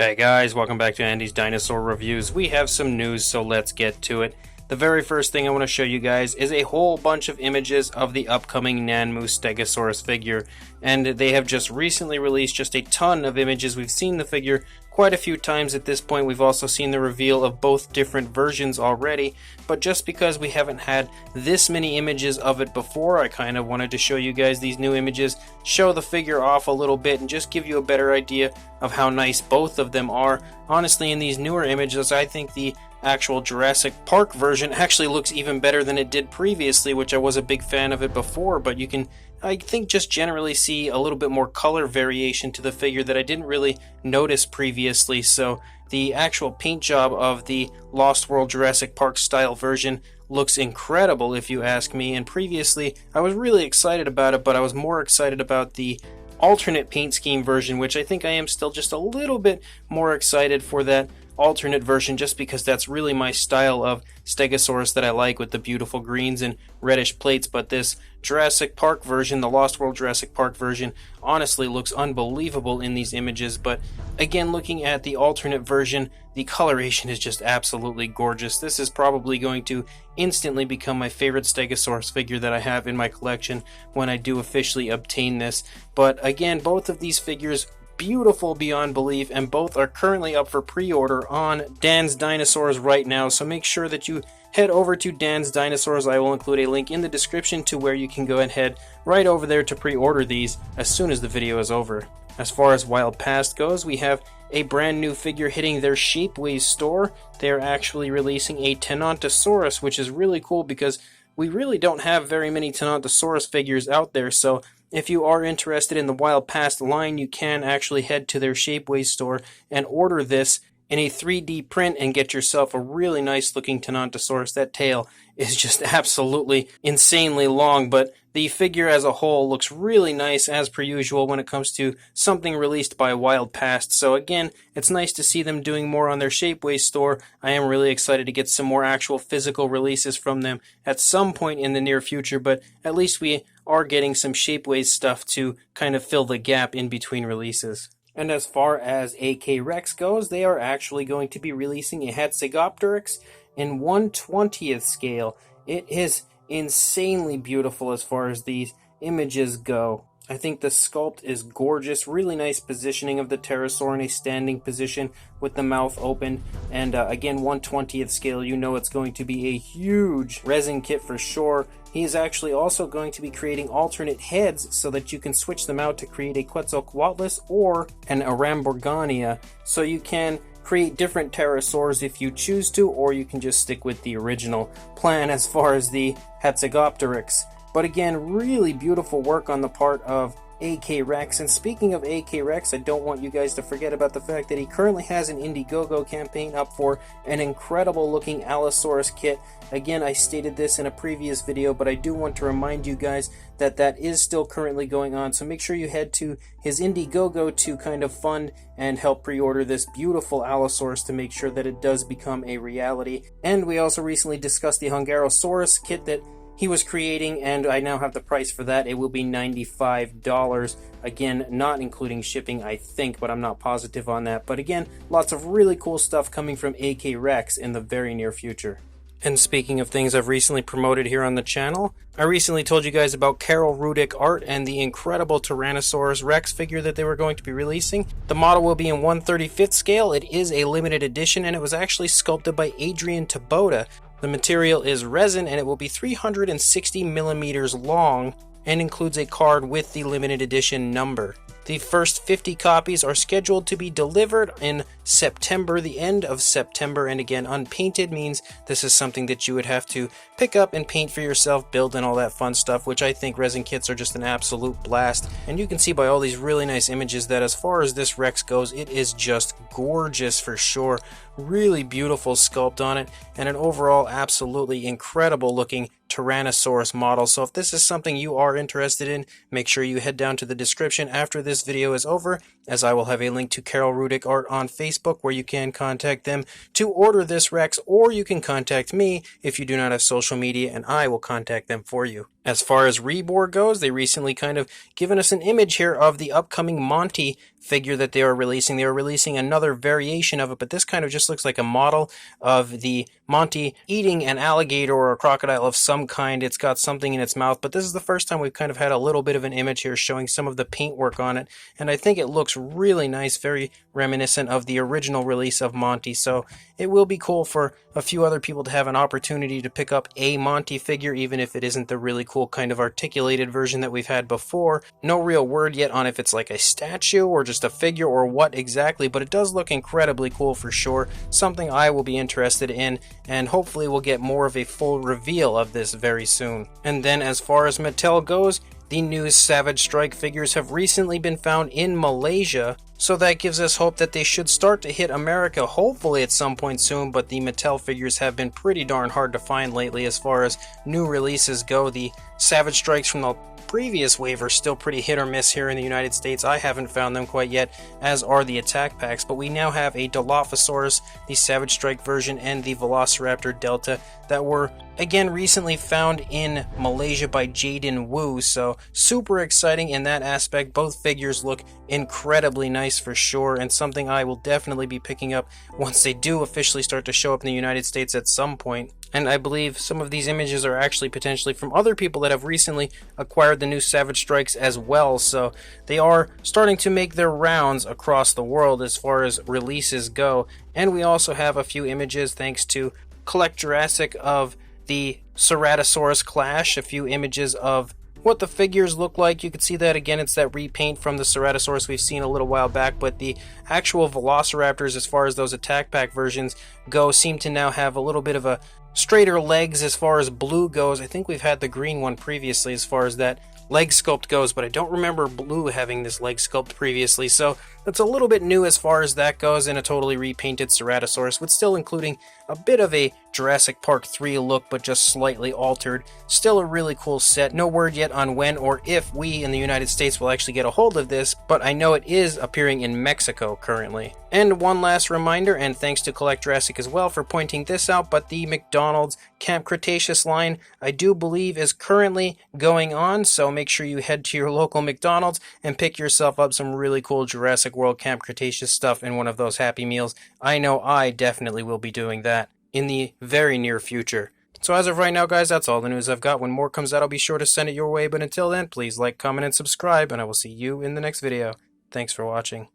Hey guys, welcome back to Andy's Dinosaur Reviews. We have some news, so let's get to it. The very first thing I want to show you guys is a whole bunch of images of the upcoming Nanmu Stegosaurus figure, and they have just recently released just a ton of images. We've seen the figure quite a few times at this point. We've also seen the reveal of both different versions already, but just because we haven't had this many images of it before, I kind of wanted to show you guys these new images, show the figure off a little bit, and just give you a better idea of how nice both of them are. Honestly, in these newer images, I think the actual Jurassic Park version actually looks even better than it did previously, which I was a big fan of it before, but you can, I think, just generally see a little bit more color variation to the figure that I didn't really notice previously. So the actual paint job of the Lost World Jurassic Park style version looks incredible if you ask me, and previously I was really excited about it, but I was more excited about the alternate paint scheme version, which I think I am still just a little bit more excited for that alternate version, just because that's really my style of Stegosaurus that I like, with the beautiful greens and reddish plates. But this Jurassic Park version, the Lost World Jurassic Park version, honestly looks unbelievable in these images. But again, looking at the alternate version, the coloration is just absolutely gorgeous. This is probably going to instantly become my favorite Stegosaurus figure that I have in my collection when I do officially obtain this. But again, both of these figures beautiful beyond belief, and both are currently up for pre-order on Dan's Dinosaurs right now, so make sure that you head over to Dan's Dinosaurs. I will include a link in the description to where you can go and head right over there to pre-order these as soon as the video is over. As far as Wild Past goes, we have a brand new figure hitting their Shapeways store. They're actually releasing a Tanatosaurus, which is really cool because we really don't have very many Tanatosaurus figures out there, so if you are interested in the Wild Past line, you can actually head to their Shapeways store and order this in a 3D print and get yourself a really nice looking Tanatosaurus. That tail is just absolutely insanely long, but the figure as a whole looks really nice as per usual when it comes to something released by Wild Past. So again, it's nice to see them doing more on their Shapeways store. I am really excited to get some more actual physical releases from them at some point in the near future, but at least we are getting some Shapeways stuff to kind of fill the gap in between releases. And as far as AK Rex goes, they are actually going to be releasing a Hatzegopteryx in 1/20th scale. It is insanely beautiful as far as these images go. I think the sculpt is gorgeous, really nice positioning of the pterosaur in a standing position with the mouth open, and again 1/20th scale, you know it's going to be a huge resin kit for sure. He is actually also going to be creating alternate heads so that you can switch them out to create a Quetzalcoatlus or an Aramborgania, so you can create different pterosaurs if you choose to, or you can just stick with the original plan as far as the Hatzegopteryx. But again, really beautiful work on the part of AK Rex. And speaking of AK Rex, I don't want you guys to forget about the fact that he currently has an Indiegogo campaign up for an incredible looking Allosaurus kit. Again, I stated this in a previous video, but I do want to remind you guys that that is still currently going on, so make sure you head to his Indiegogo to kind of fund and help pre-order this beautiful Allosaurus to make sure that it does become a reality. And we also recently discussed the Hungarosaurus kit that he was creating, and I now have the price for that. It will be $95. Again, not including shipping, I think, but I'm not positive on that. But again, lots of really cool stuff coming from AK Rex in the very near future. And speaking of things I've recently promoted here on the channel, I recently told you guys about Karol Rudyk Art and the incredible Tyrannosaurus Rex figure that they were going to be releasing. The model will be in 1/35th scale. It is a limited edition, and it was actually sculpted by Adrian Taboda. The material is resin, and it will be 360 millimeters long and includes a card with the limited edition number. The first 50 copies are scheduled to be delivered in September, the end of September, and again, unpainted means this is something that you would have to pick up and paint for yourself, build and all that fun stuff, which I think resin kits are just an absolute blast. And you can see by all these really nice images that as far as this Rex goes, it is just gorgeous for sure. Really beautiful sculpt on it, and an overall absolutely incredible looking Tyrannosaurus model. So if this is something you are interested in, make sure you head down to the description after this video is over, as I will have a link to Karol Rudyk Art on Facebook where you can contact them to order this Rex, or you can contact me if you do not have social media and I will contact them for you. As far as Rebor goes, they recently kind of given us an image here of the upcoming Monty figure that they are releasing. They are releasing another variation of it, but this kind of just looks like a model of the Monty eating an alligator or a crocodile of some kind. It's got something in its mouth, but this is the first time we've kind of had a little bit of an image here showing some of the paintwork on it, and I think it looks really nice, very reminiscent of the original release of Monty, so it will be cool for a few other people to have an opportunity to pick up a Monty figure, even if it isn't the really cool kind of articulated version that we've had before. No real word yet on if it's like a statue or just a figure or what exactly, but it does look incredibly cool for sure. Something I will be interested in, and hopefully we'll get more of a full reveal of this very soon. And then as far as Mattel goes, the new Savage Strike figures have recently been found in Malaysia, so that gives us hope that they should start to hit America hopefully at some point soon, but the Mattel figures have been pretty darn hard to find lately as far as new releases go. The Savage Strikes from the previous wave are still pretty hit or miss here in the United States. I haven't found them quite yet, as are the attack packs, but we now have a Dilophosaurus, the Savage Strike version, and the Velociraptor Delta that were again recently found in Malaysia by Jaden Wu, so super exciting in that aspect. Both figures look incredibly nice for sure, and something I will definitely be picking up once they do officially start to show up in the United States at some point. And I believe some of these images are actually potentially from other people that have recently acquired the new Savage Strikes as well, so they are starting to make their rounds across the world as far as releases go. And we also have a few images, thanks to Collect Jurassic, of the Ceratosaurus Clash, a few images of what the figures look like. You can see that again, it's that repaint from the Ceratosaurus we've seen a little while back, but the actual Velociraptors, as far as those attack pack versions go, seem to now have a little bit of a straighter legs as far as blue goes. I think we've had the green one previously as far as that leg sculpt goes, but I don't remember blue having this leg sculpt previously, so that's a little bit new as far as that goes, in a totally repainted Ceratosaurus, with still including a bit of a Jurassic Park 3 look, but just slightly altered. Still a really cool set. No word yet on when or if we in the United States will actually get a hold of this, but I know it is appearing in Mexico currently. And one last reminder, and thanks to Collect Jurassic as well for pointing this out, but the McDonald's Camp Cretaceous line, I do believe, is currently going on, so make sure you head to your local McDonald's and pick yourself up some really cool Jurassic World Camp Cretaceous stuff in one of those Happy Meals. I know I definitely will be doing that in the very near future. So as of right now, guys, that's all the news I've got. When more comes out, I'll be sure to send it your way, but until then, please like, comment, and subscribe, and I will see you in the next video. Thanks for watching.